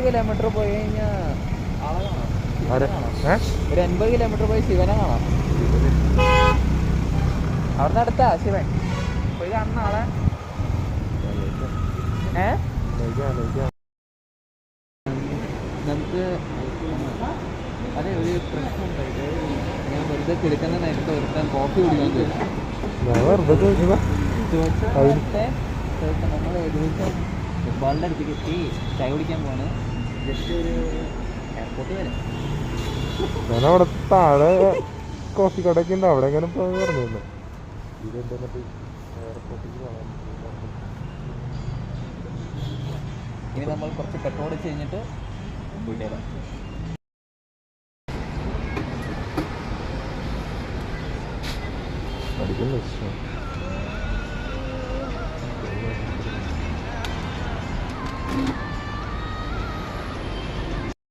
Kilometre പോയി കഴിഞ്ഞാൽ ആളെ കാണാം. ഒരു 80 കിലോമീറ്റർ പോയി ശിവനെ കാണാം. അവിടെ നിന്ന് അടുത്താ ശിവൻ. പോയി കാണുന്ന ആളെ. നമുക്ക് അതെ ഒരു പ്രശ്നമുണ്ടായിട്ട് ഞാൻ വെറുതെ കിടക്കുന്ന നേരത്തെ ഒരുത്താൻ കോഫി കുടിക്കാൻ നമ്മൾ ഏകദേശം ഫുട്ബോളിൻ്റെ അടുത്തേക്ക് എത്തി ചായ കുടിക്കാൻ പോവാണ്. ജസ്റ്റ് ഒരു എയർപോർട്ട് വരെ. ഞാനവിടെ താഴെ കോഫി കടയൊക്കെ ഉണ്ട്, അവിടെ എങ്ങനെ പറഞ്ഞില്ല. ഇനി നമ്മൾ കുറച്ച് പെട്രോൾ അടിച്ച് കഴിഞ്ഞിട്ട് വീട്ടിൽ വരാം. പഠിക്കുന്ന